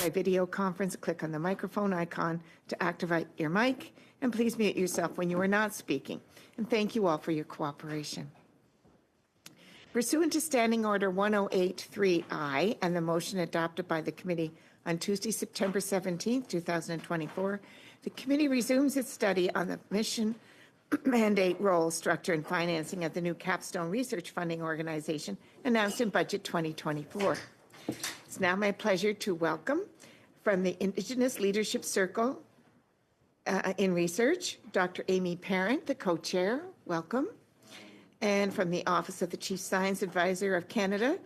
by video conference, click on the microphone icon to activate your mic, and please mute yourself when you are not speaking. And thank you all for your cooperation. Pursuant to Standing Order 1083I and the motion adopted by the committee on Tuesday, September 17, 2024, the committee resumes its study on the mission, mandate, role, structure, and financing of the new Capstone Research Funding Organization announced in Budget 2024. It's now my pleasure to welcome from the Indigenous Leadership Circle in Research, Dr. Amy Parent, the co-chair. Welcome. And from the Office of the Chief Science Advisor of Canada,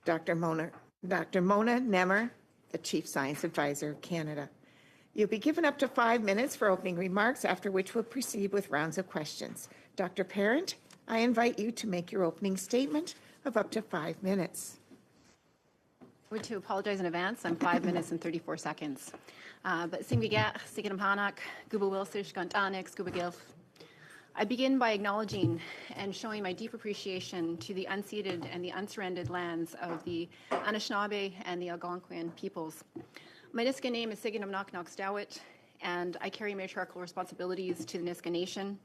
Dr. Mona Nemmer, the Chief Science Advisor of Canada. You'll be given up to 5 minutes for opening remarks, after which we'll proceed with rounds of questions. Dr. Parent, I invite you to make your opening statement of up to 5 minutes. I would to apologize in advance. I'm 5 minutes and 34 seconds. But Singigat, Sigadam Hanak, Guba Wilsish, Gantanik, Guba Gilf. I begin by acknowledging and showing my deep appreciation to the unceded and the unsurrendered lands of the Anishinaabe and the Algonquin peoples. My Niska name is Sigadam Nok Stowit, and I carry matriarchal responsibilities to the Niska Nation.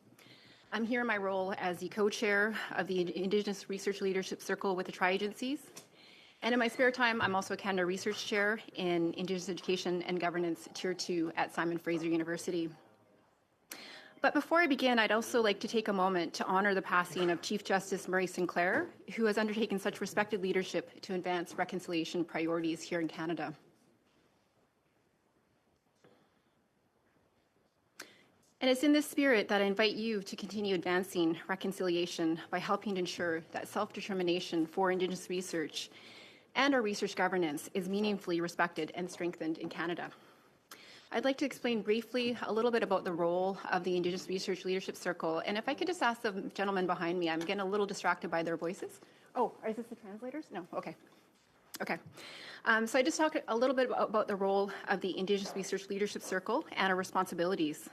I'm here in my role as the co-chair of the Indigenous Research Leadership Circle with the Tri-Agencies. And in my spare time, I'm also a Canada Research Chair in Indigenous Education and Governance Tier 2 at Simon Fraser University. But before I begin, I'd also like to take a moment to honor the passing of Chief Justice Murray Sinclair, who has undertaken such respected leadership to advance reconciliation priorities here in Canada. And it's in this spirit that I invite you to continue advancing reconciliation by helping to ensure that self-determination for Indigenous research and our research governance is meaningfully respected and strengthened in Canada. I'd like to explain briefly a little bit about the role of the Indigenous Research Leadership Circle. And if I could just ask the gentleman behind me, I'm getting a little distracted by their voices. Oh, is this the translators? No, okay. Okay. So I just talked a little bit about the role of the Indigenous Research Leadership Circle and our responsibilities.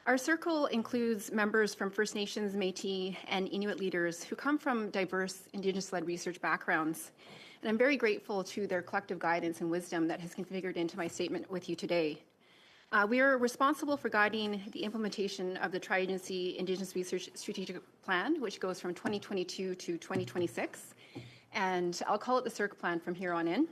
Our circle includes members from First Nations, Métis, and Inuit leaders who come from diverse Indigenous-led research backgrounds. And I'm very grateful to their collective guidance and wisdom that has configured into my statement with you today. We are responsible for guiding the implementation of the Tri-Agency Indigenous Research Strategic Plan, which goes from 2022 to 2026. And I'll call it the CIRC plan from here on in.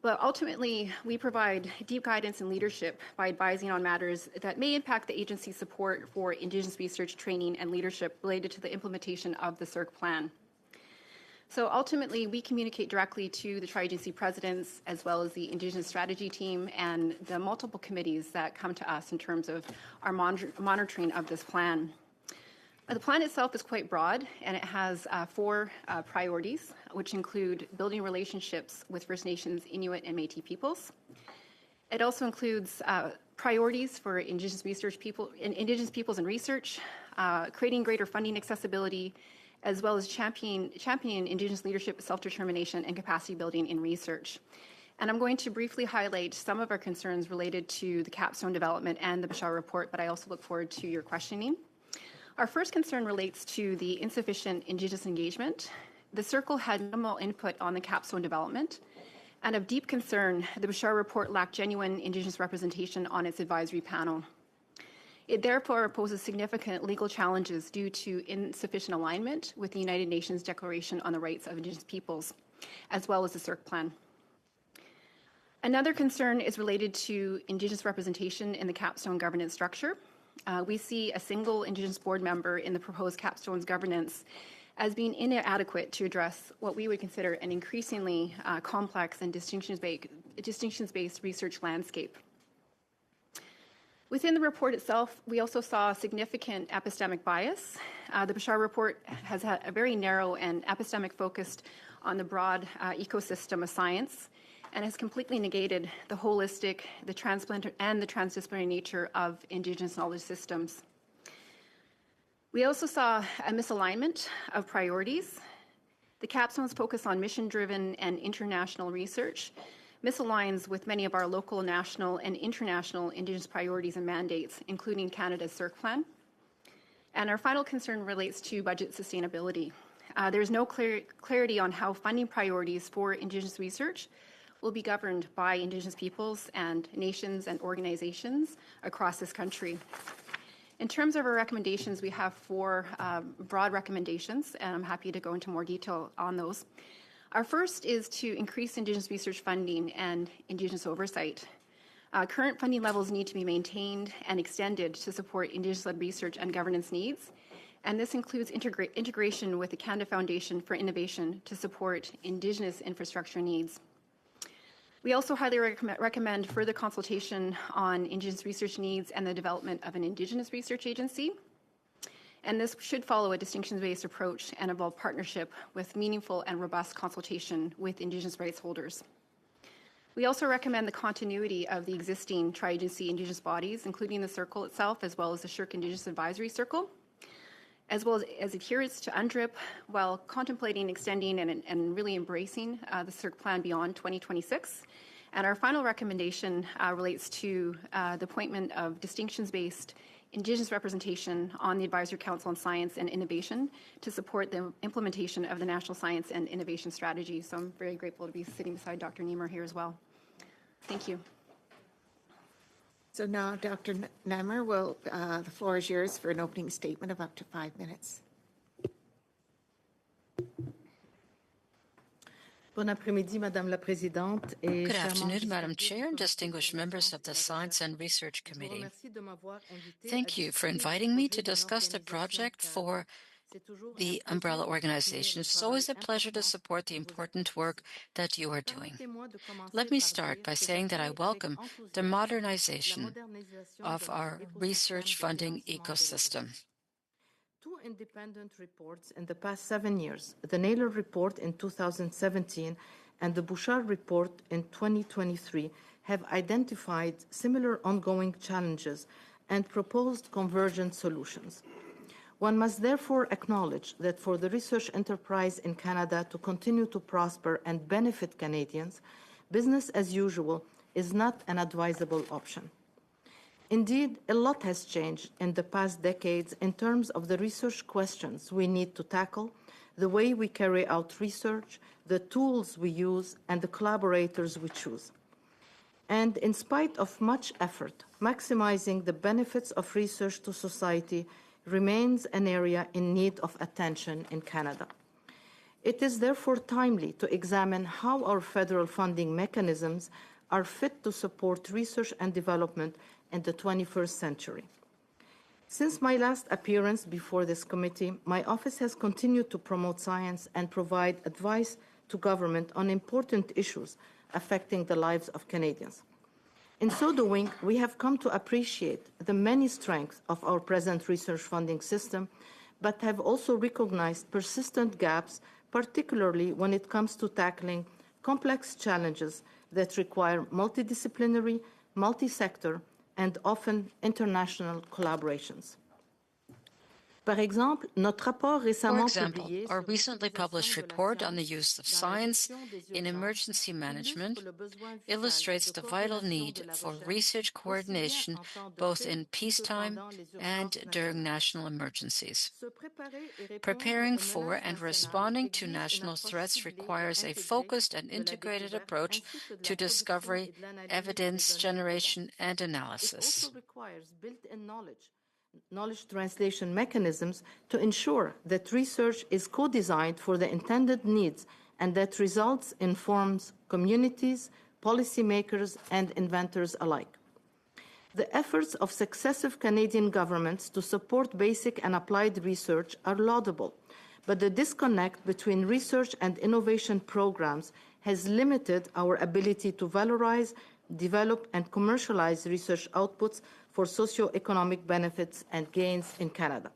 But ultimately, we provide deep guidance and leadership by advising on matters that may impact the agency's support for Indigenous research training and leadership related to the implementation of the CIRC plan. So ultimately, we communicate directly to the Tri-Agency presidents, as well as the Indigenous strategy team and the multiple committees that come to us in terms of our monitoring of this plan. The plan itself is quite broad, and it has 4 priorities, which include building relationships with First Nations, Inuit, and Métis peoples. It also includes priorities for Indigenous peoples and research, creating greater funding accessibility, as well as championing Indigenous leadership, self-determination, and capacity building in research. And I'm going to briefly highlight some of our concerns related to the Capstone development and the Bashar report, but I also look forward to your questioning. Our first concern relates to the insufficient Indigenous engagement. The Circle had minimal input on the Capstone development, and of deep concern, the Bashar report lacked genuine Indigenous representation on its advisory panel. It therefore poses significant legal challenges due to insufficient alignment with the United Nations Declaration on the Rights of Indigenous Peoples, as well as the CIRC plan. Another concern is related to Indigenous representation in the Capstone governance structure. We see a single Indigenous board member in the proposed Capstone's governance as being inadequate to address what we would consider an increasingly complex and distinctions-based research landscape. Within the report itself, we also saw significant epistemic bias. The Bashar report has had a very narrow and epistemic focus on the broad ecosystem of science and has completely negated the holistic, the transplant, and the transdisciplinary nature of Indigenous knowledge systems. We also saw a misalignment of priorities. The Capstone's focus on mission-driven and international research misaligns with many of our local, national, and international Indigenous priorities and mandates, including Canada's CIRC plan. And our final concern relates to budget sustainability. There's no clarity on how funding priorities for Indigenous research will be governed by Indigenous peoples and nations and organizations across this country. In terms of our recommendations, we have four broad recommendations, and I'm happy to go into more detail on those. Our first is to increase Indigenous research funding and Indigenous oversight. Current funding levels need to be maintained and extended to support Indigenous-led research and governance needs, and this includes integration with the Canada Foundation for Innovation to support Indigenous infrastructure needs. We also highly recommend further consultation on Indigenous research needs and the development of an Indigenous research agency. And this should follow a distinctions-based approach and involve partnership with meaningful and robust consultation with Indigenous rights holders. We also recommend the continuity of the existing tri-agency Indigenous bodies, including the Circle itself, as well as the SSHRC Indigenous Advisory Circle, as well as adherence to UNDRIP, while contemplating extending and really embracing the SSHRC plan beyond 2026. And our final recommendation relates to the appointment of distinctions-based Indigenous representation on the Advisory Council on Science and Innovation to support the implementation of the National Science and Innovation Strategy. So I'm very grateful to be sitting beside Dr. Niemer here as well. Thank you. So now, Dr. Niemer, the floor is yours for an opening statement of up to 5 minutes. Bon après-midi, Madame la Présidente. Good afternoon, Madam Chair and distinguished members of the Science and Research Committee. Thank you for inviting me to discuss the project for the umbrella organization. It's always a pleasure to support the important work that you are doing. Let me start by saying that I welcome the modernization of our research funding ecosystem. Two independent reports in the past 7 years, the Naylor Report in 2017 and the Bouchard Report in 2023, have identified similar ongoing challenges and proposed convergent solutions. One must therefore acknowledge that for the research enterprise in Canada to continue to prosper and benefit Canadians, business as usual is not an advisable option. Indeed, a lot has changed in the past decades in terms of the research questions we need to tackle, the way we carry out research, the tools we use, and the collaborators we choose. And in spite of much effort, maximizing the benefits of research to society remains an area in need of attention in Canada. It is therefore timely to examine how our federal funding mechanisms are fit to support research and development in the 21st century. Since my last appearance before this committee, my office has continued to promote science and provide advice to government on important issues affecting the lives of Canadians. In so doing, we have come to appreciate the many strengths of our present research funding system, but have also recognized persistent gaps, particularly when it comes to tackling complex challenges that require multidisciplinary, multi-sector, and often international collaborations. For example, our recently published report on the use of science in emergency management illustrates the vital need for research coordination both in peacetime and during national emergencies. Preparing for and responding to national threats requires a focused and integrated approach to discovery, evidence generation, and analysis. It also requires built-in knowledge translation mechanisms to ensure that research is co-designed for the intended needs and that results informs communities, policymakers, and inventors alike. The efforts of successive Canadian governments to support basic and applied research are laudable, but the disconnect between research and innovation programs has limited our ability to valorize, develop, and commercialize research outputs for socio-economic benefits and gains in Canada.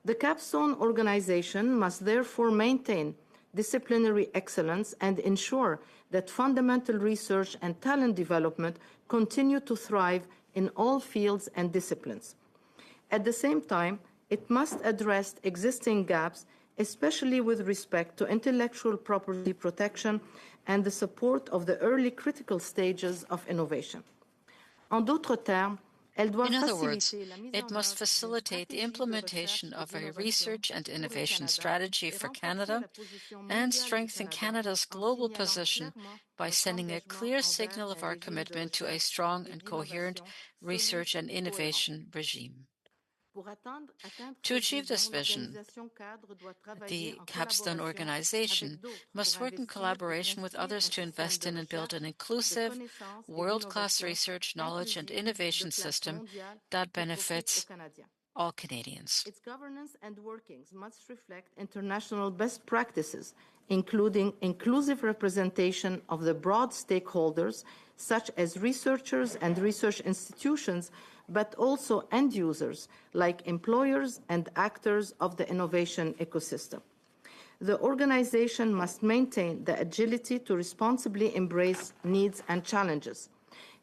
The capstone organization must therefore maintain disciplinary excellence and ensure that fundamental research and talent development continue to thrive in all fields and disciplines. At the same time, it must address existing gaps, especially with respect to intellectual property protection and the support of the early critical stages of innovation. En d'autres termes, In other words, it must facilitate the implementation of a research and innovation strategy for Canada and strengthen Canada's global position by sending a clear signal of our commitment to a strong and coherent research and innovation regime. To achieve this vision, the Capstone organization must work in collaboration with others to invest in and build an inclusive, world-class research, knowledge, and innovation system that benefits all Canadians. Its governance and workings must reflect international best practices, including inclusive representation of the broad stakeholders, such as researchers and research institutions, but also end users, like employers and actors of the innovation ecosystem. The organization must maintain the agility to responsibly embrace needs and challenges.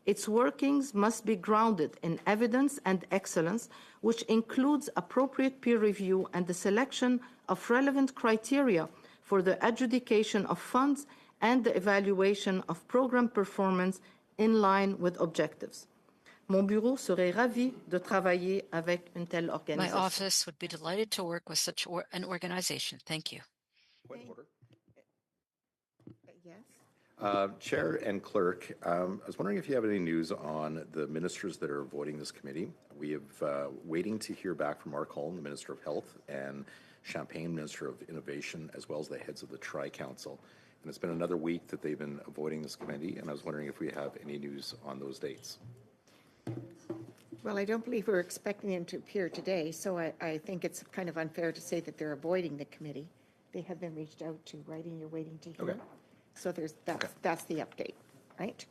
Its workings must be grounded in evidence and excellence, which includes appropriate peer review and the selection of relevant criteria for the adjudication of funds and the evaluation of program performance in line with objectives. Mon bureau serait ravi de travailler avec une telle organisation. My office would be delighted to work with such an organization. Thank you. Point of order. Yes. Chair and Clerk, I was wondering if you have any news on the ministers that are avoiding this committee. We have waiting to hear back from Mark Holland, the Minister of Health, and Champagne, Minister of Innovation, as well as the heads of the Tri-Council. And it's been another week that they've been avoiding this committee, and I was wondering if we have any news on those dates. Well, I don't believe we're expecting them to appear today, so I think it's kind of unfair to say that they're avoiding the committee. They have been reached out to, right, and you're waiting to hear. Okay. So that's the update, right?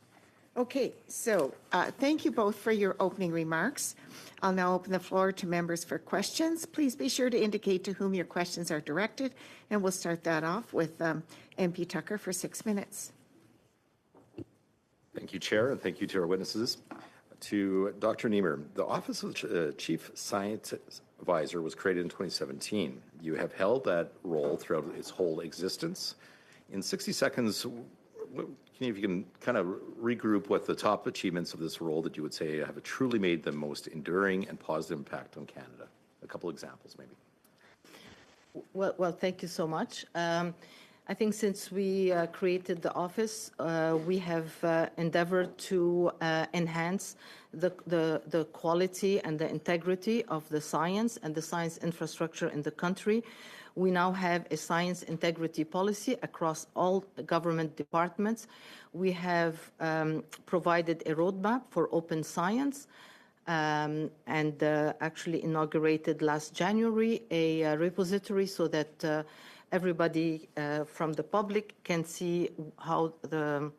Okay, so thank you both for your opening remarks. I'll now open the floor to members for questions. Please be sure to indicate to whom your questions are directed, and we'll start that off with MP Tucker for 6 minutes. Thank you, Chair, and thank you to our witnesses. To Dr. Niemer, the Office of Chief Science Advisor was created in 2017. You have held that role throughout its whole existence. In 60 seconds, if you can kind of regroup what the top achievements of this role that you would say have truly made the most enduring and positive impact on Canada. A couple examples, maybe. Well, thank you so much. I think since we created the office, we have endeavored to enhance the quality and the integrity of the science and the science infrastructure in the country. We now have a science integrity policy across all government departments. We have provided a roadmap for open science and actually inaugurated last January a repository so that everybody from the public can see how the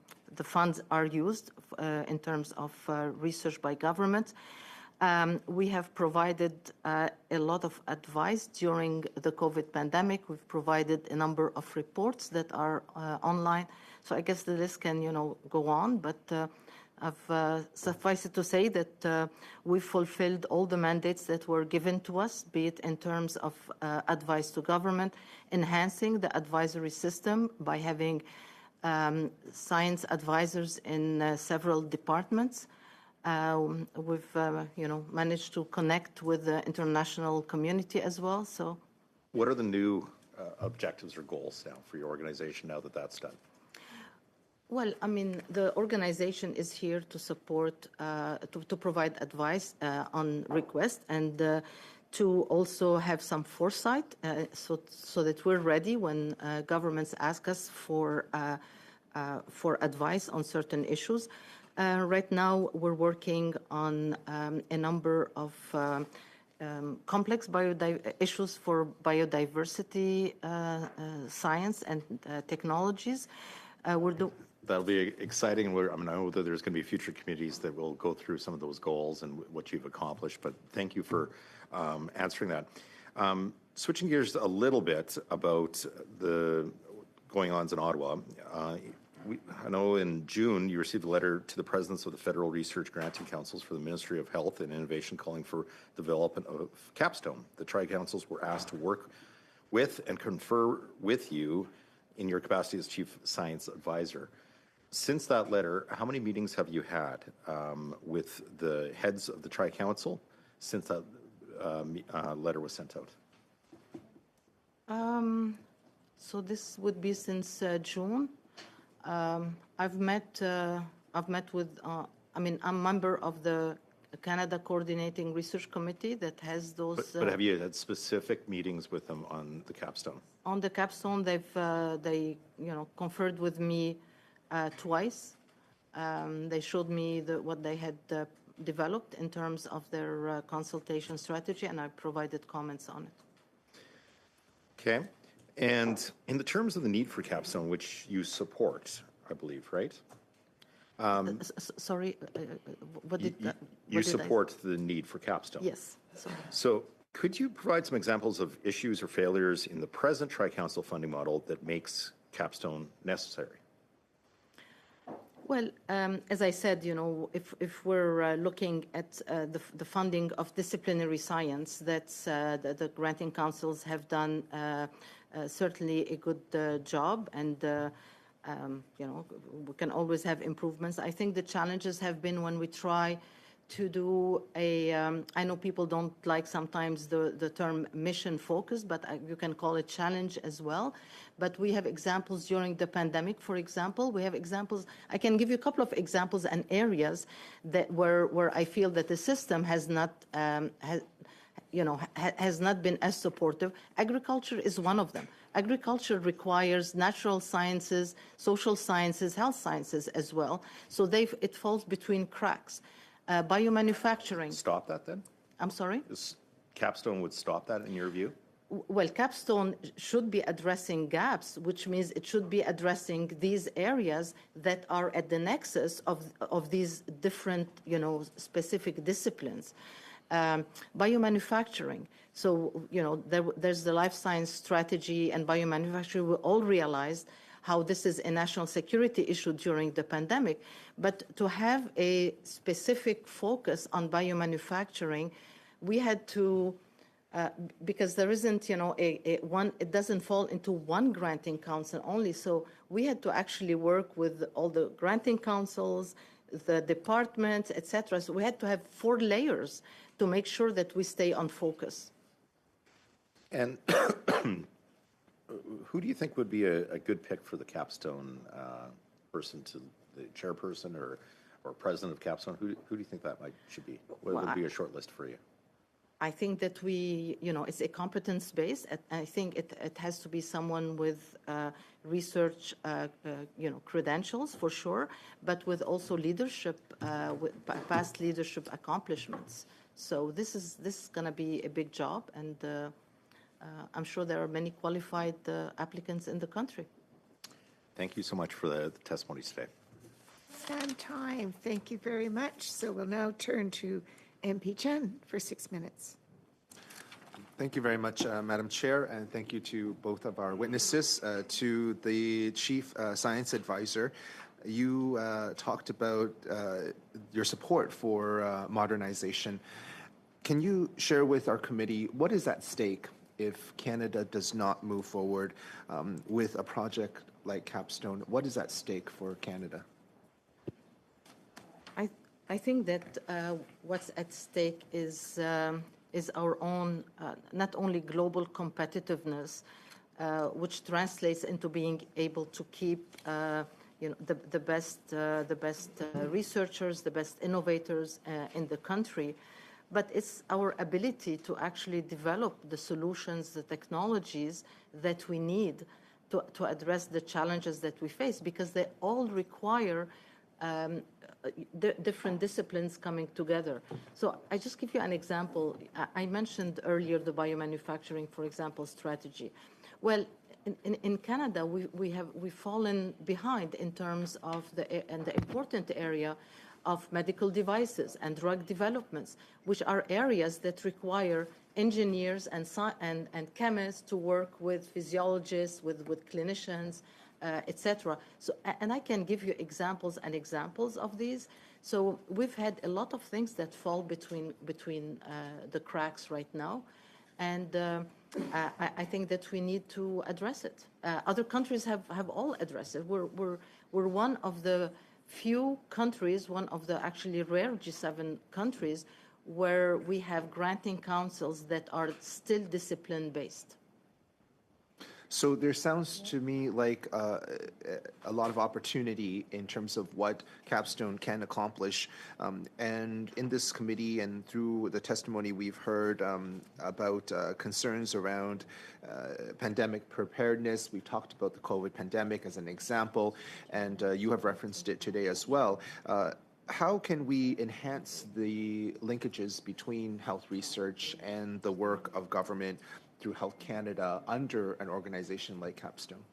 funds are used in terms of research by government. We have provided a lot of advice during the COVID pandemic. We've provided a number of reports that are online. So I guess the list can, go on, but suffice it to say that we fulfilled all the mandates that were given to us, be it in terms of advice to government, enhancing the advisory system by having science advisors in several departments. We've, managed to connect with the international community as well. So, what are the new objectives or goals now for your organization now that that's done? Well, I mean, the organization is here to support, to provide advice on request and to also have some foresight so that we're ready when governments ask us for advice on certain issues. Right now, we're working on a number of complex issues for biodiversity science and technologies. That'll be exciting. I know that there's going to be future committees that will go through some of those goals and what you've accomplished, but thank you for answering that. Switching gears a little bit about the going-ons in Ottawa. I know in June you received a letter to the presidents of the Federal Research Granting Councils for the Ministry of Health and Innovation calling for development of Capstone. The Tri-Councils were asked to work with and confer with you in your capacity as Chief Science Advisor. Since that letter, how many meetings have you had with the heads of the Tri-Council since that letter was sent out? So this would be since June. I've met with, I'm a member of the Canada Coordinating Research Committee that has those. But have you had specific meetings with them on the capstone? On the capstone, they conferred with me twice. They showed me what they had developed in terms of their consultation strategy, and I provided comments on it. Okay. And in the terms of the need for capstone, which you support, I believe, right? Sorry, what did that? You support the need for capstone? Yes. Sorry. So could you provide some examples of issues or failures in the present Tri-Council funding model that makes capstone necessary? Well, as I said, if we're looking at the funding of disciplinary science, that's the granting councils have done certainly a good job, and we can always have improvements. I think the challenges have been when we try to do I know people don't like sometimes the term mission focus, but you can call it challenge as well. But we have examples during the pandemic, for example. We have examples. I can give you a couple of examples and areas that where I feel that the system has not been as supportive. Agriculture is one of them. Agriculture requires natural sciences, social sciences, health sciences as well. So it falls between cracks. Biomanufacturing. Stop that then? I'm sorry? Capstone would stop that in your view? Well, capstone should be addressing gaps, which means it should be addressing these areas that are at the nexus of these different, specific disciplines. Biomanufacturing. So, there's the life science strategy and biomanufacturing. We all realized how this is a national security issue during the pandemic. But to have a specific focus on biomanufacturing, we had to, because there isn't, it doesn't fall into one granting council only. So we had to actually work with all the granting councils, the departments, et cetera. So we had to have 4 layers to make sure that we stay on focus. And who do you think would be a good pick for the capstone person, to the chairperson or president of capstone? Who do you think that should be? What would be a short list for you? I think that it's a competence base. I think it has to be someone with research, credentials for sure, but with also leadership, with past leadership accomplishments. So this is going to be a big job, and I'm sure there are many qualified applicants in the country. Thank you so much for the testimony today. And time. Thank you very much. So we'll now turn to MP Chen for 6 minutes. Thank you very much, Madam Chair, and thank you to both of our witnesses. To the Chief Science Advisor, you talked about your support for modernization. Can you share with our committee what is at stake if Canada does not move forward with a project like Capstone? What is at stake for Canada? I think that what's at stake is our own, not only global competitiveness, which translates into being able to keep the best researchers, the best innovators in the country, but it's our ability to actually develop the solutions, the technologies that we need to address the challenges that we face, because they all require different disciplines coming together. So I just give you an example. I mentioned earlier the biomanufacturing, for example, strategy. Well, in Canada, we've fallen behind in terms of the important area of medical devices and drug developments, which are areas that require engineers and chemists to work with physiologists, with clinicians, etc. So, and I can give you examples of these. So we've had a lot of things that fall between the cracks right now, and I think that we need to address it. Other countries have all addressed it. We're one of the few countries, one of the actually rare G7 countries, where we have granting councils that are still discipline-based. So there sounds to me like a lot of opportunity in terms of what Capstone can accomplish. And in this committee and through the testimony we've heard about concerns around pandemic preparedness. We've talked about the COVID pandemic as an example, and you have referenced it today as well. How can we enhance the linkages between health research and the work of government through Health Canada under an organization like Capstone?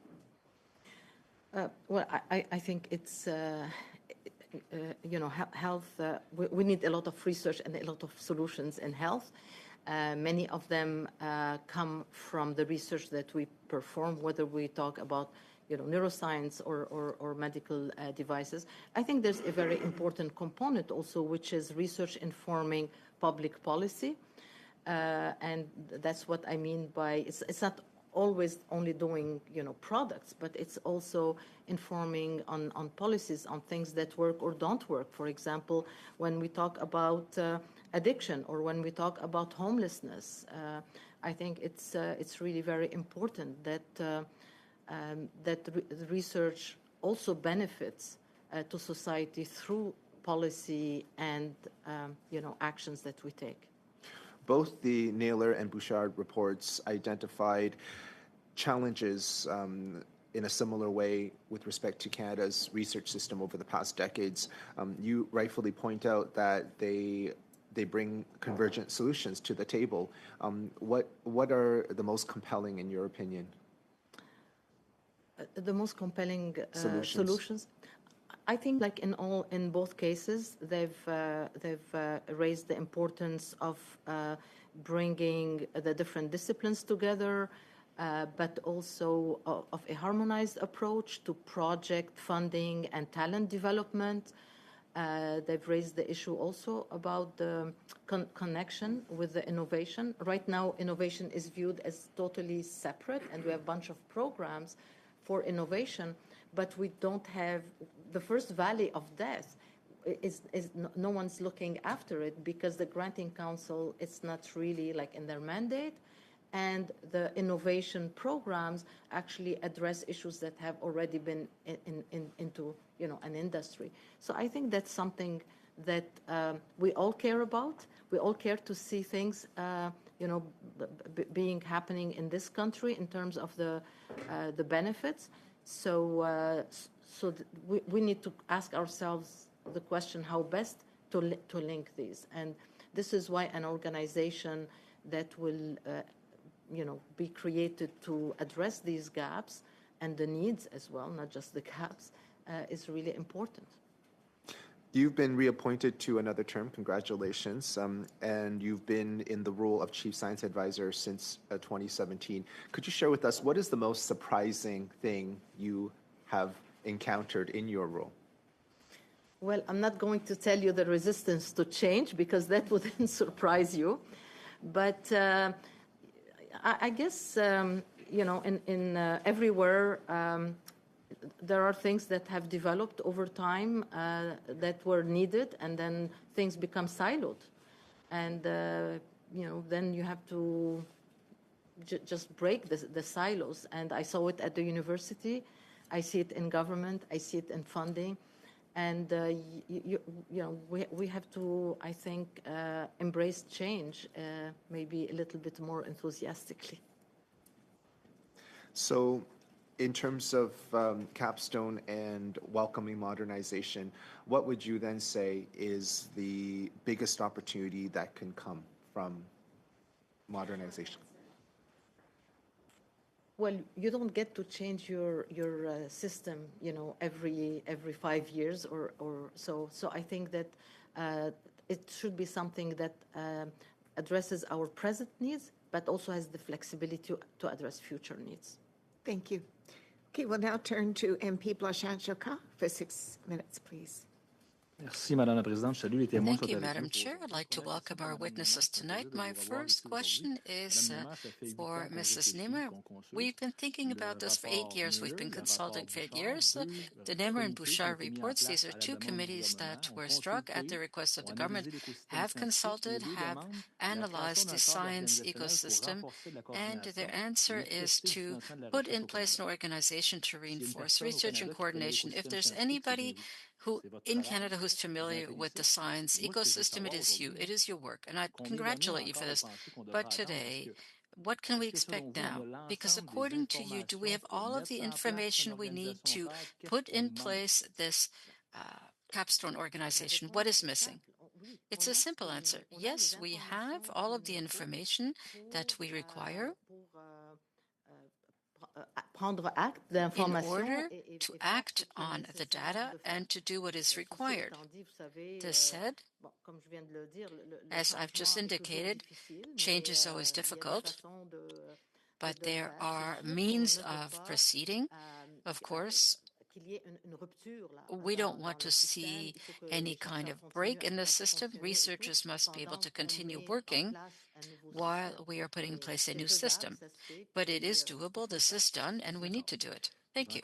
Well, I think it's, health, we need a lot of research and a lot of solutions in health. Many of them come from the research that we perform, whether we talk about neuroscience or medical devices. I think there's a very important component also, which is research informing public policy. And that's what I mean by it's not always only doing products, but it's also informing on policies, on things that work or don't work. For example, when we talk about addiction or when we talk about homelessness, I think it's really very important that that research also benefits to society through policy and actions that we take. Both the Naylor and Bouchard reports identified challenges in a similar way with respect to Canada's research system over the past decades. You rightfully point out that they bring convergent solutions to the table. What are the most compelling, in your opinion? The most compelling solutions? I think, like in both cases, they've raised the importance of bringing the different disciplines together, but also of a harmonized approach to project funding and talent development. They've raised the issue also about the connection with the innovation. Right now, innovation is viewed as totally separate, and we have a bunch of programs for innovation, but we don't have the first valley of death. No one's looking after it because the granting council, it's not really like in their mandate, and the innovation programs actually address issues that have already been into an industry. So I think that's something that we all care about. We all care to see things being happening in this country in terms of the benefits. So we need to ask ourselves the question, how best to link these. And this is why an organization that will be created to address these gaps and the needs as well, not just the gaps, is really important. You've been reappointed to another term, congratulations, and you've been in the role of Chief Science Advisor since 2017. Could you share with us what is the most surprising thing you have encountered in your role? Well, I'm not going to tell you the resistance to change because that wouldn't surprise you. But I guess, in everywhere, there are things that have developed over time that were needed, and then things become siloed. And, then you have to just break the silos. And I saw it at the university. I see it in government. I see it in funding. And, we have to, I think, embrace change maybe a little bit more enthusiastically. So, in terms of Capstone and welcoming modernization, what would you then say is the biggest opportunity that can come from modernization? Well, you don't get to change your system, every 5 years or so. So I think that it should be something that addresses our present needs, but also has the flexibility to address future needs. Thank you. Okay, we'll now turn to MP Blanchet-Chocat for 6 minutes, please. Thank you, Madam Chair. I'd like to welcome our witnesses tonight. My first question is for Mrs. Nimmer. We've been thinking about this for 8 years. We've been consulting for 8 years. The Nimmer and Bouchard reports, these are two committees that were struck at the request of the government, have consulted, have analyzed the science ecosystem, and their answer is to put in place an organization to reinforce research and coordination. If there's anybody who in Canada who's familiar with the science ecosystem, it is you. It is your work, and I congratulate you for this. But today, what can we expect now? Because according to you, do we have all of the information we need to put in place this capstone organization? What is missing? It's a simple answer. Yes, we have all of the information that we require in order to act on the data and to do what is required. This said, as I've just indicated, change is always difficult, but there are means of proceeding. Of course, we don't want to see any kind of break in the system. Researchers must be able to continue working while we are putting in place a new system. But it is doable, this is done, and we need to do it. Thank you.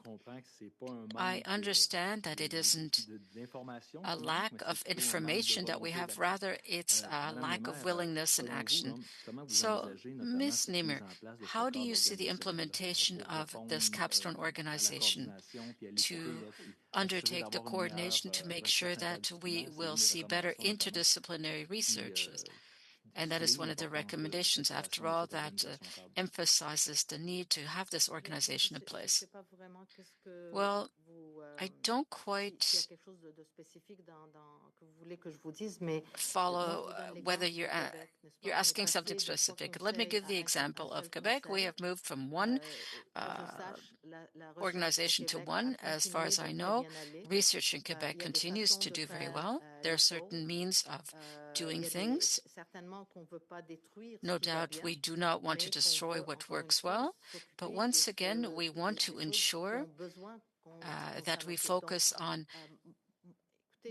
I understand that it isn't a lack of information that we have, rather it's a lack of willingness and action. So, Ms. Nimmer, how do you see the implementation of this capstone organization to undertake the coordination to make sure that we will see better interdisciplinary researches? And that is one of the recommendations, after all, that emphasizes the need to have this organization in place. Well, I don't quite follow whether you're asking something specific. Let me give the example of Quebec. We have moved from one organization to one. As far as I know, research in Quebec continues to do very well. There are certain means of doing things. No doubt we do not want to destroy what works well, but once again, we want to ensure that we focus on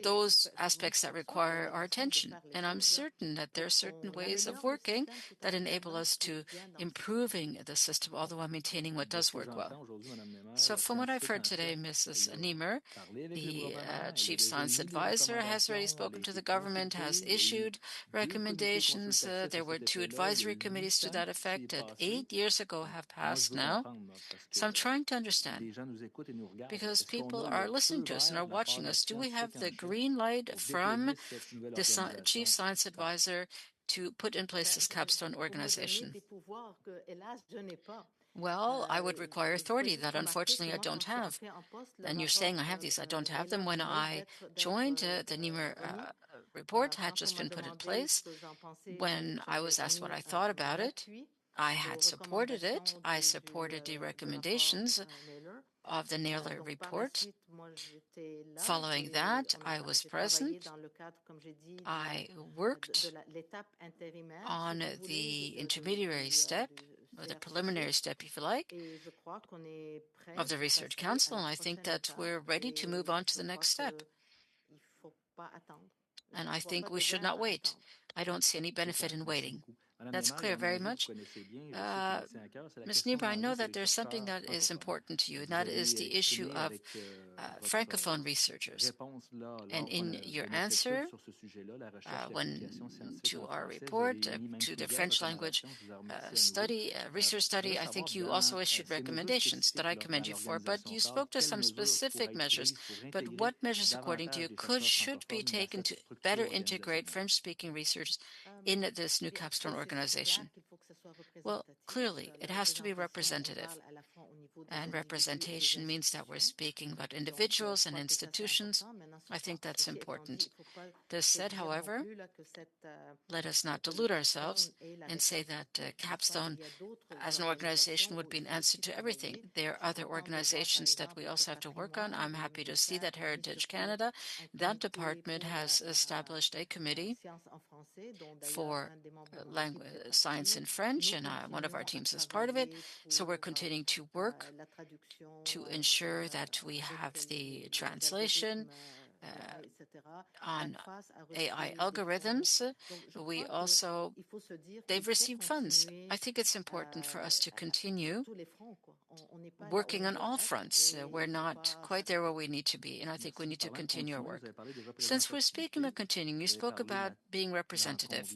those aspects that require our attention. And I'm certain that there are certain ways of working that enable us to improving the system, although I'm maintaining what does work well. So from what I've heard today, Mrs. Nimmer, the Chief Science Advisor has already spoken to the government, has issued recommendations. There were 2 advisory committees to that effect that 8 years ago have passed now. So I'm trying to understand, because people are listening to us and are watching us. Do we have the green light from the Chief Science Advisor to put in place this capstone organization? Well, I would require authority that unfortunately I don't have. And you're saying I have these, I don't have them. When I joined, the Nimmer report had just been put in place. When I was asked what I thought about it, I had supported it. I supported the recommendations of the Naylor report. Following that, I was present. I worked on the intermediary step, or the preliminary step, if you like, of the Research Council, and I think that we're ready to move on to the next step. And I think we should not wait. I don't see any benefit in waiting. That's clear very much. Ms. Nimmer, I know that there's something that is important to you, and that is the issue of Francophone researchers. And in your answer, to our report, to the French language research study, I think you also issued recommendations that I commend you for, but you spoke to some specific measures. But what measures, according to you, should be taken to better integrate French-speaking research in this new capstone organization? Well, clearly, it has to be representative. And representation means that we're speaking about individuals and institutions. I think that's important. This said, however, let us not delude ourselves and say that Capstone as an organization would be an answer to everything. There are other organizations that we also have to work on. I'm happy to see that Heritage Canada, that department, has established a committee for science in French, and one of our teams is part of it. So we're continuing to work to ensure that we have the translation on AI algorithms. We also, they've received funds. I think it's important for us to continue working on all fronts. We're not quite there where we need to be, and I think we need to continue our work. Since we're speaking of continuing, you spoke about being representative,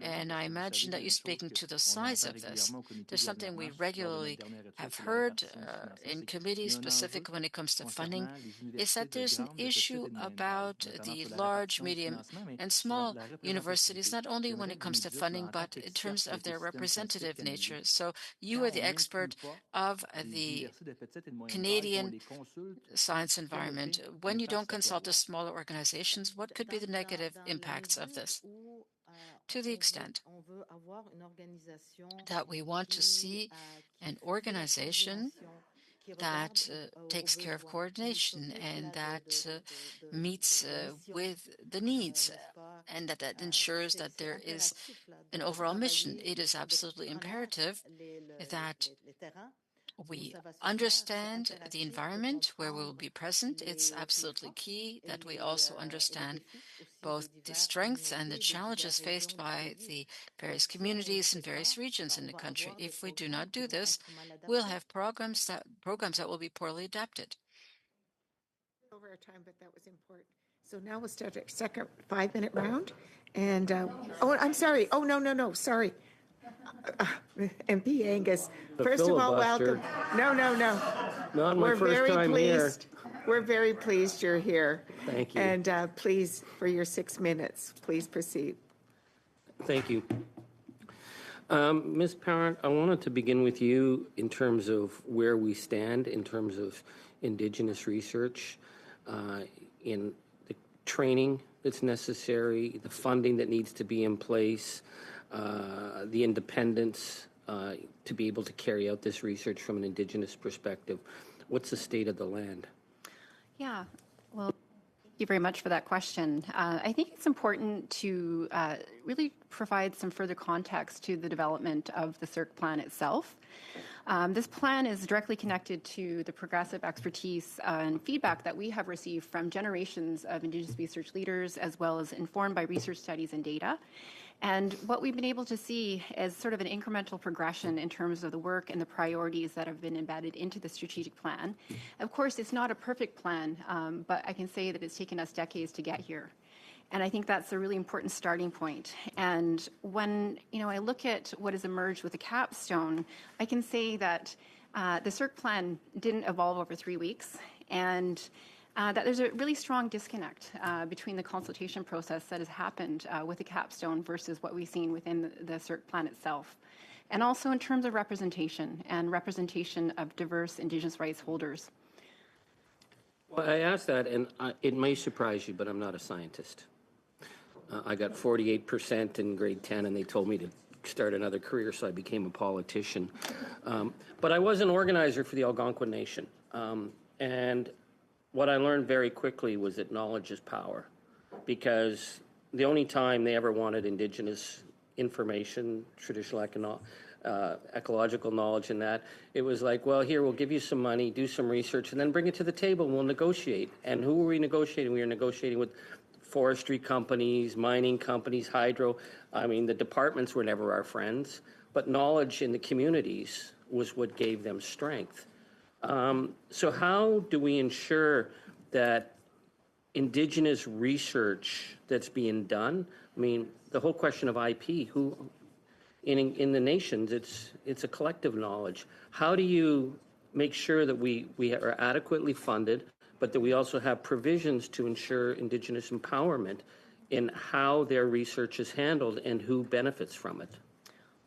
and I imagine that you're speaking to the size of this. There's something we regularly have heard in committees, specifically when it comes to funding, is that there's an issue about the large, medium, and small universities, not only when it comes to funding, but in terms of their representative nature. So you are the expert of the Canadian science environment. When you don't consult the smaller organizations, what could be the negative impacts of this? To the extent that we want to see an organization that takes care of coordination and that meets with the needs and that ensures that there is an overall mission. It is absolutely imperative that we understand the environment where we will be present. It's absolutely key that we also understand both the strengths and the challenges faced by the various communities and various regions in the country. If we do not do this, we'll have programs that will be poorly adapted. Over our time, but that was important. So now we'll start our second 5-minute round. And, oh, I'm sorry. Oh, no, sorry. MP Angus, first of all, welcome. No. Not my first time here. We're very pleased you're here. Thank you. And please, for your 6 minutes, please proceed. Thank you. Ms. Parent, I wanted to begin with you in terms of where we stand in terms of Indigenous research, in the training that's necessary, the funding that needs to be in place, the independence to be able to carry out this research from an Indigenous perspective. What's the state of the land? Yeah, well, thank you very much for that question. I think it's important to really provide some further context to the development of the CERC plan itself. This plan is directly connected to the progressive expertise and feedback that we have received from generations of Indigenous research leaders, as well as informed by research studies and data. And what we've been able to see is sort of an incremental progression in terms of the work and the priorities that have been embedded into the strategic plan. Of course, it's not a perfect plan, but I can say that it's taken us decades to get here. And I think that's a really important starting point. And when I look at what has emerged with the capstone, I can say that the CERC plan didn't evolve over 3 weeks, and that there's a really strong disconnect between the consultation process that has happened with the capstone versus what we've seen within the CERC plan itself. And also in terms of representation and representation of diverse Indigenous rights holders. Well, I asked that, and it may surprise you, but I'm not a scientist. I got 48% in grade 10, and they told me to start another career, so I became a politician. But I was an organizer for the Algonquin Nation. And what I learned very quickly was that knowledge is power, because the only time they ever wanted Indigenous information, traditional ecological knowledge and that, it was like, well, here, we'll give you some money, do some research, and then bring it to the table and we'll negotiate. And who were we negotiating? We were negotiating with forestry companies, mining companies, hydro. I mean, the departments were never our friends, but knowledge in the communities was what gave them strength. So how do we ensure that Indigenous research that's being done, I mean, the whole question of IP, who in the nations, it's a collective knowledge. How do you make sure that we are adequately funded, but that we also have provisions to ensure Indigenous empowerment in how their research is handled and who benefits from it?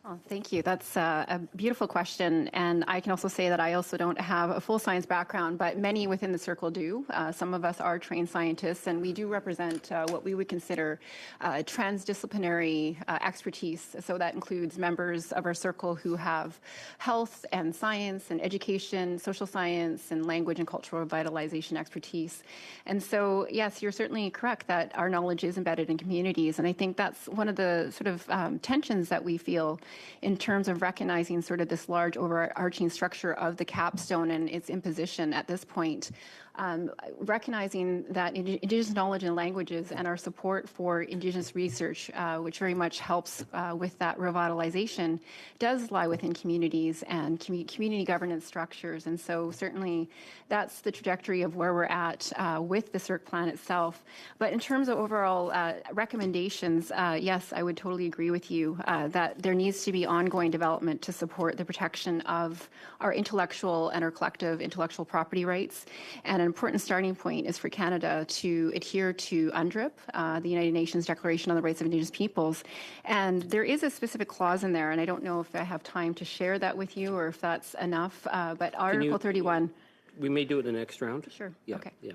Oh, thank you. That's a beautiful question. And I can also say that I also don't have a full science background, but many within the circle do. Some of us are trained scientists, and we do represent what we would consider transdisciplinary expertise. So that includes members of our circle who have health and science and education, social science, and language and cultural revitalization expertise. And so, yes, you're certainly correct that our knowledge is embedded in communities. And I think that's one of the sort of tensions that we feel in terms of recognizing sort of this large overarching structure of the capstone and its imposition at this point. recognizing that Indigenous knowledge and languages and our support for Indigenous research, which very much helps with that revitalization, does lie within communities and community governance structures. And so certainly that's the trajectory of where we're at with the CERC plan itself. But in terms of overall recommendations, yes, I would totally agree with you that there needs to be ongoing development to support the protection of our intellectual and our collective intellectual property rights. And an important starting point is for Canada to adhere to UNDRIP, the United Nations Declaration on the Rights of Indigenous Peoples. And there is a specific clause in there, and I don't know if I have time to share that with you or if that's enough, but Article 31. We may do it in the next round. Sure. Yeah, okay. Yeah.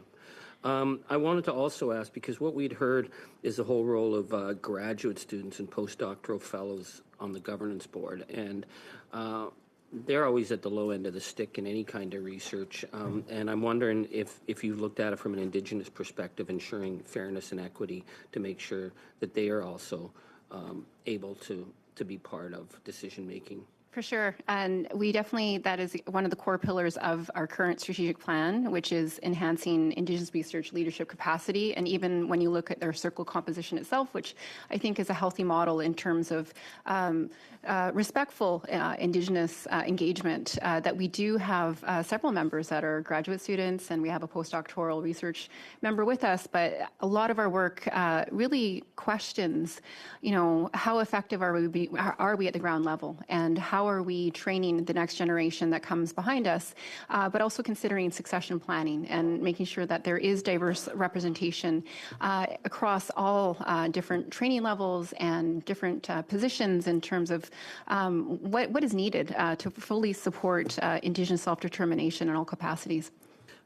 I wanted to also ask, because what we'd heard is the whole role of graduate students and postdoctoral fellows on the governance board. And they're always at the low end of the stick in any kind of research. And I'm wondering if you've looked at it from an Indigenous perspective, ensuring fairness and equity to make sure that they are also able to be part of decision-making. For sure. And we definitely, that is one of the core pillars of our current strategic plan, which is enhancing Indigenous research leadership capacity. And even when you look at their circle composition itself, which I think is a healthy model in terms of respectful Indigenous engagement, that we do have several members that are graduate students, and we have a postdoctoral research member with us. But a lot of our work really questions, how effective are we at the ground level, and how are we training the next generation that comes behind us, but also considering succession planning and making sure that there is diverse representation across all different training levels and different positions in terms of what is needed to fully support Indigenous self-determination in all capacities.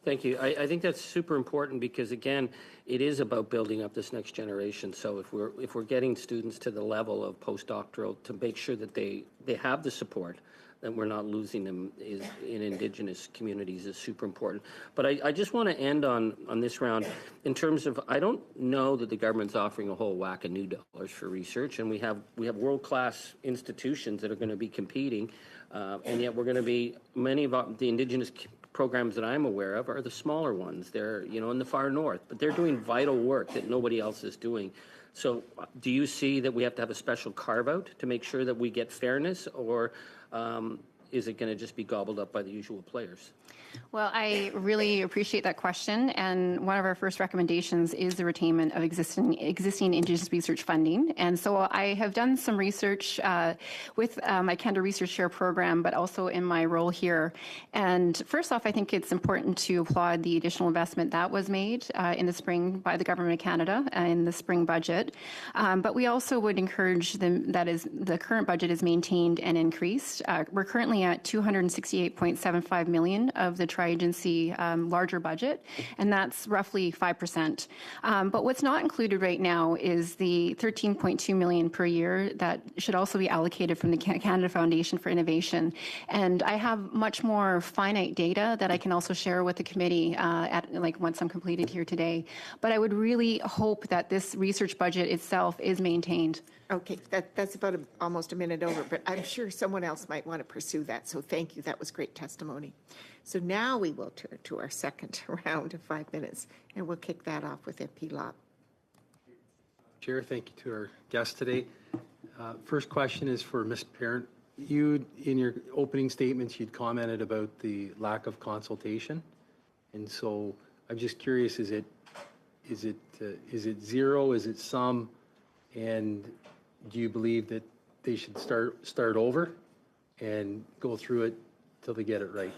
Thank you. I think that's super important because, again, it is about building up this next generation. So if we're getting students to the level of postdoctoral to make sure that they have the support, that we're not losing them in Indigenous communities is super important. But I just want to end on this round in terms of, I don't know that the government's offering a whole whack of new dollars for research, and we have world-class institutions that are going to be competing, and yet we're going to be, many of the Indigenous programs that I'm aware of are the smaller ones. They're, in the far north, but they're doing vital work that nobody else is doing. So do you see that we have to have a special carve-out to make sure that we get fairness, or is it going to just be gobbled up by the usual players? Well, I really appreciate that question, and one of our first recommendations is the retainment of existing Indigenous research funding. And so I have done some research with my Canada Research Share program, but also in my role here. And first off, I think it's important to applaud the additional investment that was made in the spring by the Government of Canada in the spring budget. But we also would encourage them, that is, the current budget is maintained and increased. We're currently at $268.75 million of the tri-agency larger budget, and that's roughly 5%. But what's not included right now is the $13.2 million per year that should also be allocated from the Canada Foundation for Innovation. And I have much more finite data that I can also share with the committee once I'm completed here today. But I would really hope that this research budget itself is maintained. Okay, that's about almost a minute over, but I'm sure someone else might want to pursue that. So thank you. That was great testimony. So now we will turn to our second round of 5 minutes, and we'll kick that off with MP Lott. Chair, thank you to our guest today. First question is for Ms. Parent. You, in your opening statements, you'd commented about the lack of consultation, and so I'm just curious: is it zero? Is it some? And do you believe that they should start over and go through it till they get it right?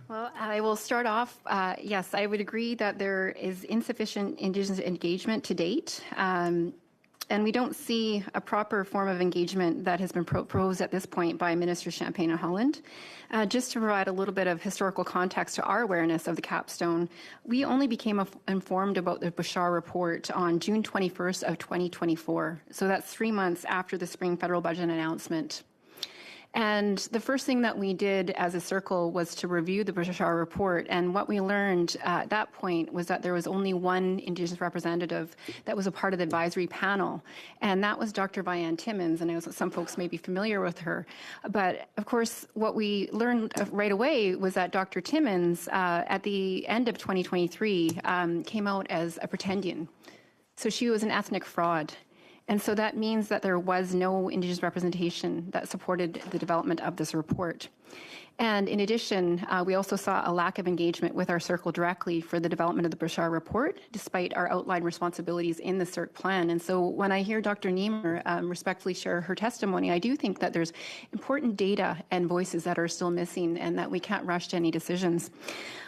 Well, I will start off. Yes, I would agree that there is insufficient Indigenous engagement to date. And we don't see a proper form of engagement that has been proposed at this point by Minister Champagne and Holland. Just to provide a little bit of historical context to our awareness of the capstone, we only became informed about the Bouchard report on June 21st of 2024. So that's 3 months after the spring federal budget announcement. And the first thing that we did as a circle was to review the Bouchard report. And what we learned at that point was that there was only one Indigenous representative that was a part of the advisory panel. And that was Dr. Vianne Timmins. And I know some folks may be familiar with her. But of course, what we learned right away was that Dr. Timmins, at the end of 2023, came out as a pretendian. So she was an ethnic fraud. And so that means that there was no Indigenous representation that supported the development of this report. And in addition, we also saw a lack of engagement with our circle directly for the development of the Bouchard report, despite our outlined responsibilities in the CERT plan. And so when I hear Dr. Niemer respectfully share her testimony, I do think that there's important data and voices that are still missing and that we can't rush to any decisions.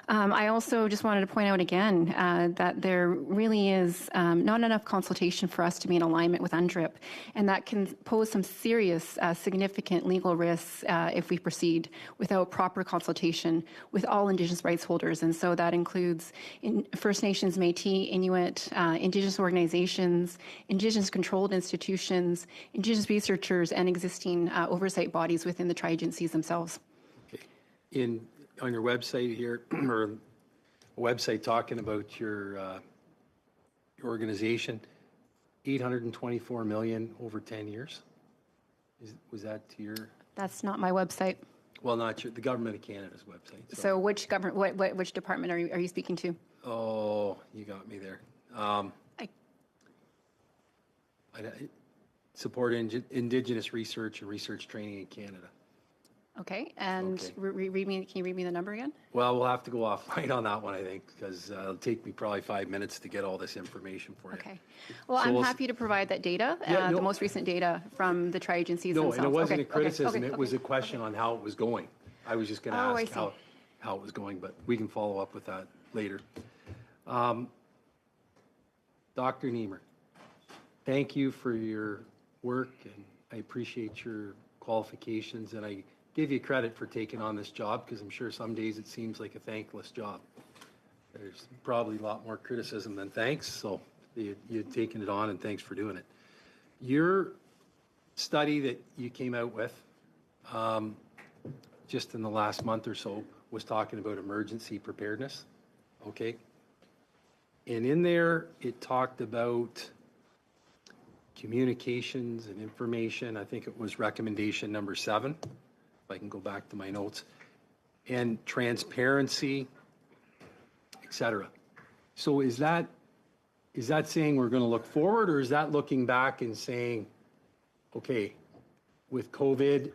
I also just wanted to point out again that there really is not enough consultation for us to be in alignment with UNDRIP, and that can pose some serious, significant legal risks if we proceed without proper consultation with all Indigenous rights holders. And so that includes First Nations, Métis, Inuit, Indigenous organizations, Indigenous controlled institutions, Indigenous researchers, and existing oversight bodies within the tri-agencies themselves. Okay. On your website here, or a website talking about your organization, 824 million over 10 years. Was that to your? That's not my website. Well, not the Government of Canada's website. So which government? Which department are you speaking to? Oh, you got me there. Support Indigenous research and research training in Canada. Okay, and Okay. Can you read me the number again? Well, we'll have to go offline on that one, I think, because it'll take me probably 5 minutes to get all this information for you. Okay. Well, So I'm we'll happy to provide that data, Yeah, no. the most recent data from the tri-agencies No, themselves. and it wasn't Okay, a criticism. okay, It was a question on how it was going. I was just going to Oh, I ask see. how it was going, but we can follow up with that later. Dr. Niemer, thank you for your work, and I appreciate your qualifications, and I give you credit for taking on this job, because I'm sure some days it seems like a thankless job. There's probably a lot more criticism than thanks, so you've taken it on, and thanks for doing it. Your study that you came out with just in the last month or so was talking about emergency preparedness, okay? And in there, it talked about communications and information. I think it was recommendation number 7. If I can go back to my notes, and transparency, et cetera. So is that saying we're going to look forward, or is that looking back and saying, okay, with COVID,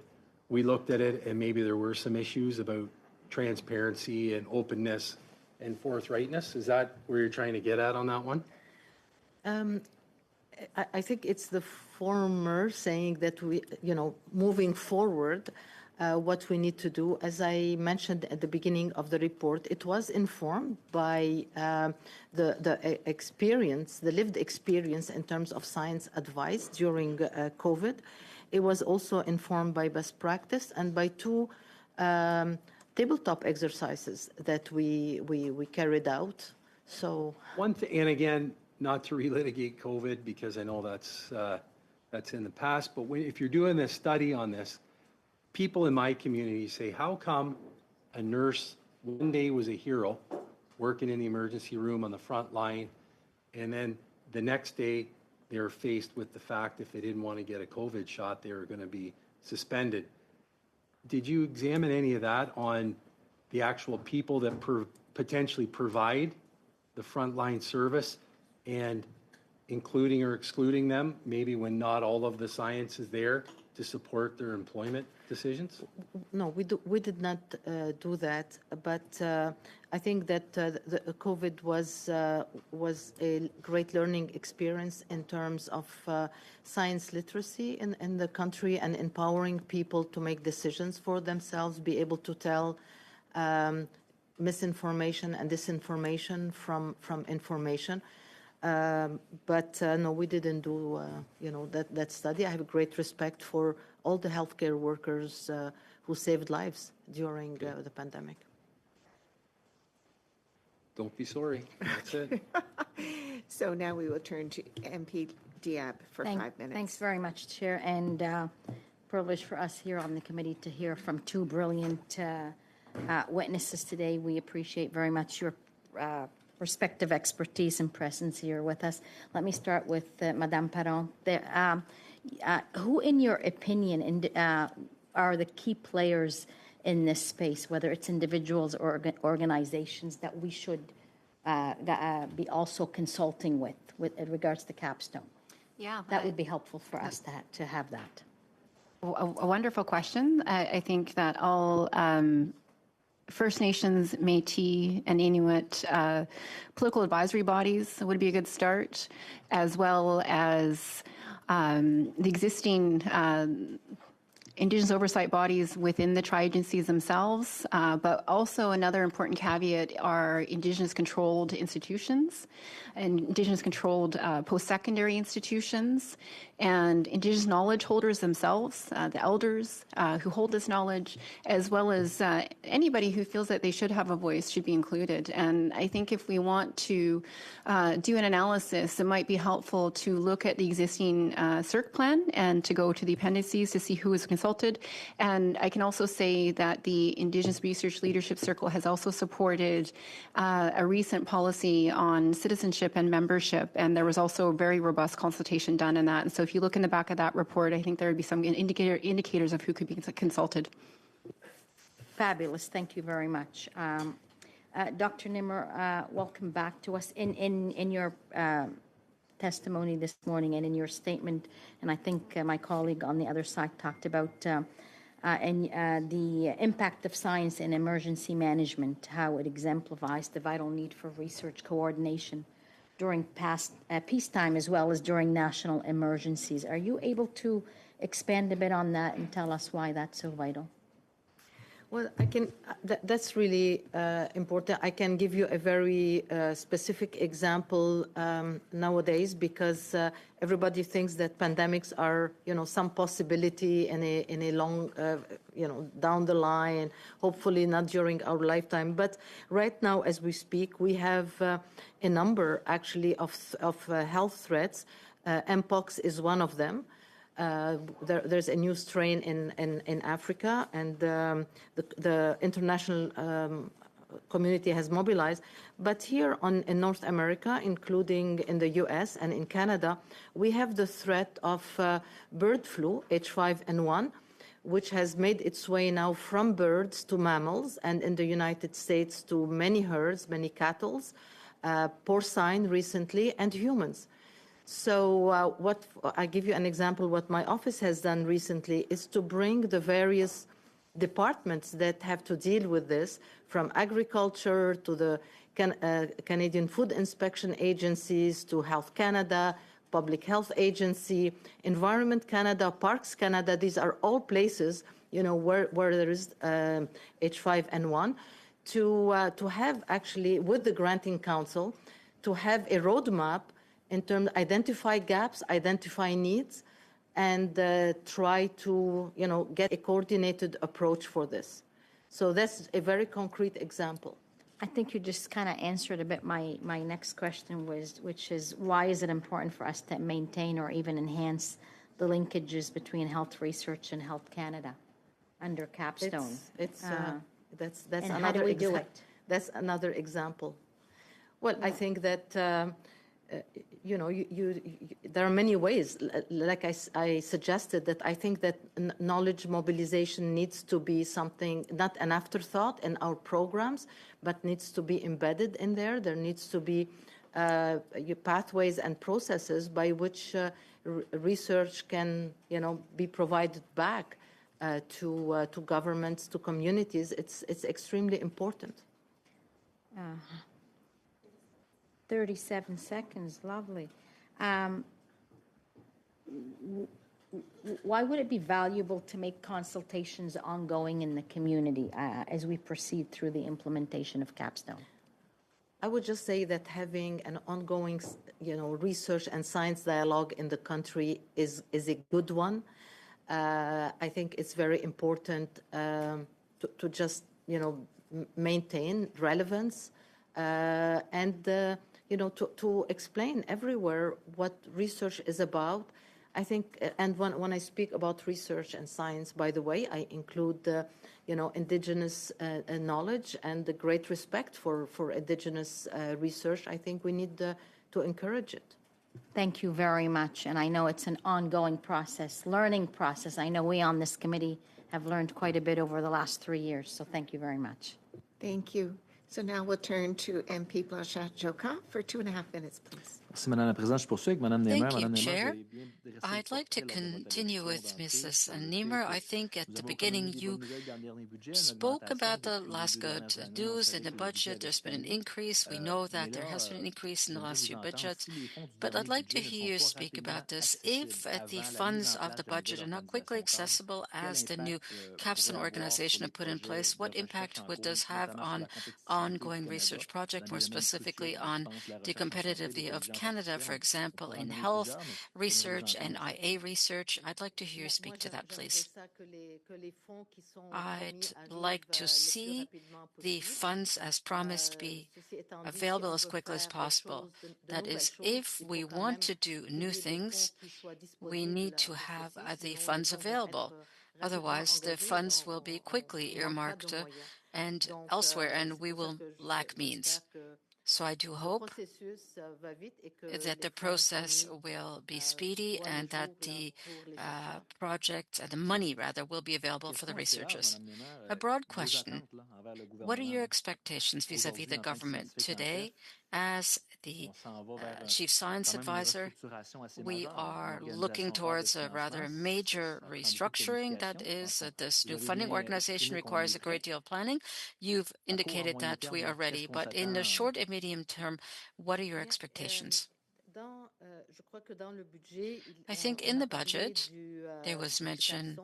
we looked at it and maybe there were some issues about transparency and openness and forthrightness? Is that where you're trying to get at on that one? I think it's the former, saying that we, moving forward, what we need to do. As I mentioned at the beginning of the report, it was informed by the experience, the lived experience in terms of science advice during COVID. It was also informed by best practice and by 2 tabletop exercises that we carried out. So one thing, and again, not to relitigate COVID, because I know that's in the past, but if you're doing this study on this, people in my community say, how come a nurse one day was a hero working in the emergency room on the front line, and then the next day they were faced with the fact if they didn't want to get a COVID shot, they were going to be suspended. Did you examine any of that on the actual people that potentially provide the frontline service, and including or excluding them, maybe when not all of the science is there to support their employment decisions? no, we did not do that, but I think that the COVID was a great learning experience in terms of science literacy in the country, and empowering people to make decisions for themselves, be able to tell misinformation and disinformation from information. But no, we didn't do that study. I have great respect for all the healthcare workers who saved lives during the pandemic. Don't be sorry. That's it. So now we will turn to MP Diab for 5 minutes. Thanks very much, Chair. And privilege for us here on the committee to hear from two brilliant witnesses today. We appreciate very much your respective expertise and presence here with us. Let me start with Madame Perron. Who, in your opinion, are the key players in this space, whether it's individuals or organizations that we should be also consulting with in regards to Capstone? Yeah. That would be helpful for us to have that. A wonderful question. I think that all First Nations, Métis, and Inuit political advisory bodies would be a good start, as well as the existing Indigenous oversight bodies within the tri-agencies themselves, but also another important caveat are Indigenous-controlled institutions and Indigenous-controlled post-secondary institutions and Indigenous knowledge holders themselves, the elders who hold this knowledge, as well as anybody who feels that they should have a voice should be included. And I think if we want to do an analysis, it might be helpful to look at the existing CERC plan and to go to the appendices to see who is consulted. And I can also say that the Indigenous Research Leadership Circle has also supported a recent policy on citizenship and membership, and there was also a very robust consultation done in that. And so if you look in the back of that report, I think there would be some indicators of who could be consulted. Fabulous. Thank you very much. Dr. Nimmer, welcome back to us. In your testimony this morning and in your statement, and I think my colleague on the other side talked about the impact of science in emergency management, how it exemplifies the vital need for research coordination during peacetime as well as during national emergencies. Are you able to expand a bit on that and tell us why that's so vital? Well, I can. That's really important. I can give you a very specific example nowadays, because everybody thinks that pandemics are, some possibility in a long, down the line. Hopefully not during our lifetime. But right now, as we speak, we have a number actually of health threats. Mpox is one of them. There's a new strain in Africa, and the international community has mobilized. But here in North America, including in the US and in Canada, we have the threat of bird flu, H5N1, which has made its way now from birds to mammals, and in the United States to many herds, many cattle, porcine recently, and humans. So I give you an example. What my office has done recently is to bring the various departments that have to deal with this, from agriculture to the Canadian Food Inspection Agencies to Health Canada, Public Health Agency, Environment Canada, Parks Canada. These are all places, where there is H5N1, to have actually, with the Granting Council, to have a roadmap in terms of identify gaps, identify needs, and try to, get a coordinated approach for this. So that's a very concrete example. I think you just kind of answered a bit my next question, which is why is it important for us to maintain or even enhance the linkages between health research and Health Canada under Capstone? That's and another how do we do it? That's another example. Well, I think that there are many ways. Like I suggested, that I think that knowledge mobilization needs to be something, not an afterthought in our programs, but needs to be embedded in there. There needs to be pathways and processes by which research can, be provided back to governments, to communities. It's extremely important. 37 seconds, lovely. Why would it be valuable to make consultations ongoing in the community as we proceed through the implementation of Capstone? I would just say that having an ongoing, research and science dialogue in the country is a good one. I think it's very important to just, maintain relevance and to explain everywhere what research is about. I think, and when I speak about research and science, by the way, I include the, indigenous knowledge and the great respect for indigenous research. I think we need to encourage it. Thank you very much. And I know it's an ongoing process, learning process. I know we on this committee have learned quite a bit over the last 3 years. So thank you very much. Thank you. So now we'll turn to MP Blanchard-Joka for 2.5 minutes, please. Merci, Madame la Présidente. Je poursuis avec Madame Neymer. Thank you, Madame Neymer, Chair. vous avez bien dressé le I'd like to portrait lors de votre continue allocution with d'entrée Mrs. sur le fait Niemer. que I think at nous the avons quand même beginning eu des you bonnes nouvelles dans le dernier budget, une spoke augmentation about the depuis les last 2 good dernières années. On news savait in the que le budget budget. There's been an avait stagné. increase. We know Mais that there là, has been an increase in the j'aimerais last vous few entendre budgets. si les fonds du But I'd dernier like to budget ne hear you sont pas speak rapidement about this. accessibles If the avant la mise funds en of the place de la budget nouvelle are not quickly organisation cadre, accessible quel as the new impact pourrait capstone avoir sur organization les are put in projets place, de what recherche impact en would cours, this have notamment sur on la compétitivité du ongoing Canada research project, dans more les domaines specifically cruciaux, on je pense la the recherche en santé, competitivity les of intelligences Canada, for artificielles. example, On pourra in nommer health plusieurs, mais j'aimerais vous research and entendre. IA research? I'd like to hear you speak to that, please. I'd like to see the funds as promised be available as quickly as possible. That is, if we want to do new things, we need to have the funds available. Otherwise, the funds will be quickly earmarked and elsewhere, and we will lack means. So I do hope that the process will be speedy and that the project, the money rather, will be available for the researchers. A broad question. What are your expectations vis-à-vis the government today? As the Chief Science Advisor, we are looking towards a rather major restructuring. That is, this new funding organization requires a great deal of planning. You've indicated that we are ready, but in the short and medium term, what are your expectations? I think in the budget, there was mention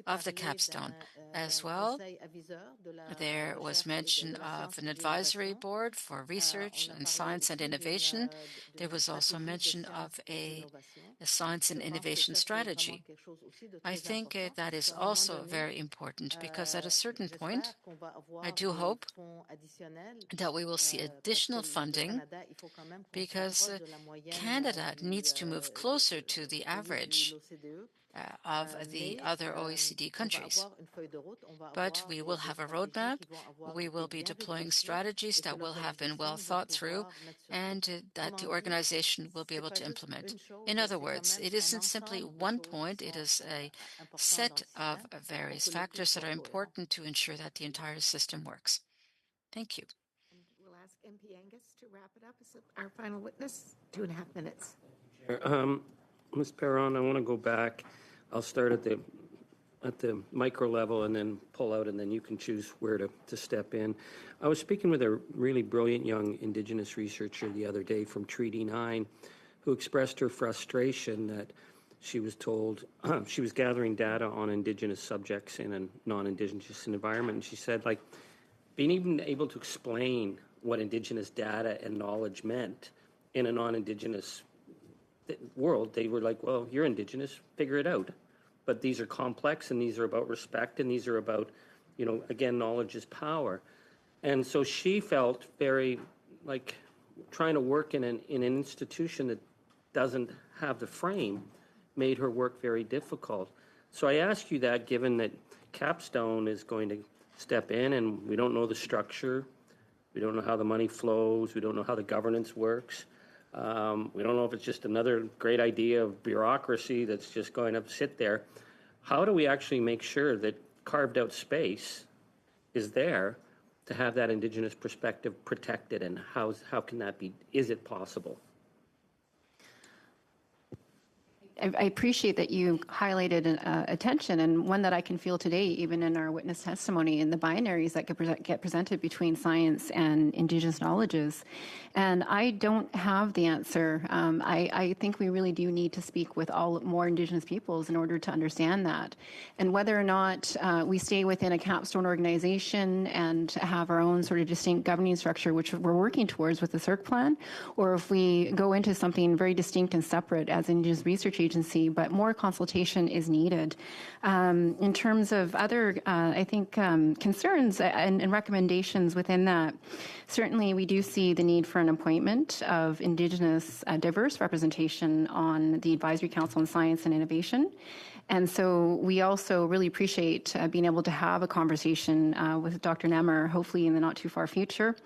of the capstone as well. There was mention of an advisory board for research and science and innovation. There was also mention of a science and innovation strategy. I think that is also very important because at a certain point, I do hope that we will see additional funding because Canada needs to move closer to the average of the other OECD countries. But we will have a roadmap. We will be deploying strategies that will have been well thought through and that the organization will be able to implement. In other words, it isn't simply one point. It is a set of various factors that are important to ensure that the entire system works. Thank you. We'll ask MP Angus to wrap it up as our final witness. 2.5 minutes. Ms. Perron, I want to go back. I'll start at the micro level and then pull out, and then you can choose where to step in. I was speaking with a really brilliant young Indigenous researcher the other day from Treaty 9 who expressed her frustration that she was told she was gathering data on Indigenous subjects in a non-Indigenous environment. And she said, like, being even able to explain what Indigenous data and knowledge meant in a non-Indigenous world, they were like, well, you're Indigenous, figure it out. But these are complex, and these are about respect, and these are about, again, knowledge is power. And so she felt very like trying to work in an institution that doesn't have the frame made her work very difficult. So I ask you that, given that Capstone is going to step in and we don't know the structure, we don't know how the money flows, we don't know how the governance works. We don't know if it's just another great idea of bureaucracy that's just going to sit there. How do we actually make sure that carved out space is there to have that Indigenous perspective protected, and how can that be? Is it possible? I appreciate that you highlighted attention, and one that I can feel today, even in our witness testimony, in the binaries that get presented between science and Indigenous knowledges. And I don't have the answer. I think we really do need to speak with more Indigenous peoples in order to understand that. And whether or not we stay within a capstone organization and have our own sort of distinct governing structure, which we're working towards with the CIRC plan, or if we go into something very distinct and separate as Indigenous Research agency, but more consultation is needed. In terms of other, I think, concerns and recommendations within that, certainly we do see the need for an appointment of Indigenous diverse representation on the Advisory Council on Science and Innovation. And so we also really appreciate being able to have a conversation with Dr. Nemmer, hopefully in the not too far future.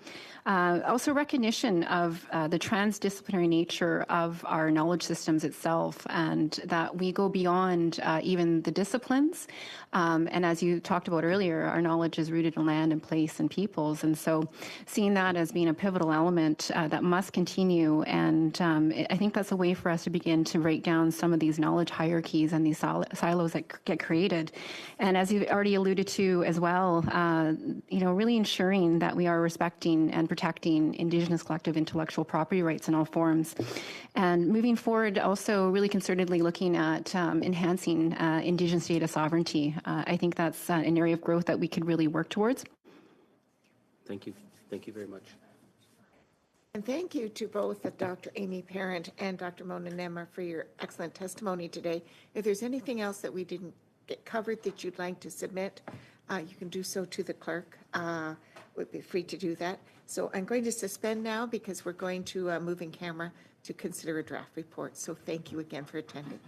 Also recognition of the transdisciplinary nature of our knowledge systems itself, and that we go beyond even the disciplines. And as you talked about earlier, our knowledge is rooted in land and place and peoples. And so seeing that as being a pivotal element that must continue. And I think that's a way for us to begin to break down some of these knowledge hierarchies and these silos that get created. And as you already alluded to as well, really ensuring that we are respecting and protecting Indigenous collective intellectual property rights in all forms. And moving forward, also really concertedly looking at enhancing Indigenous data sovereignty. I think that's an area of growth that we could really work towards. Thank you. Thank you very much. And thank you to both Dr. Amy Parent and Dr. Mona Nemmer for your excellent testimony today. If there's anything else that we didn't get covered that you'd like to submit, you can do so to the clerk. We'd be free to do that. So I'm going to suspend now because we're going to move in camera to consider a draft report. So thank you again for attending.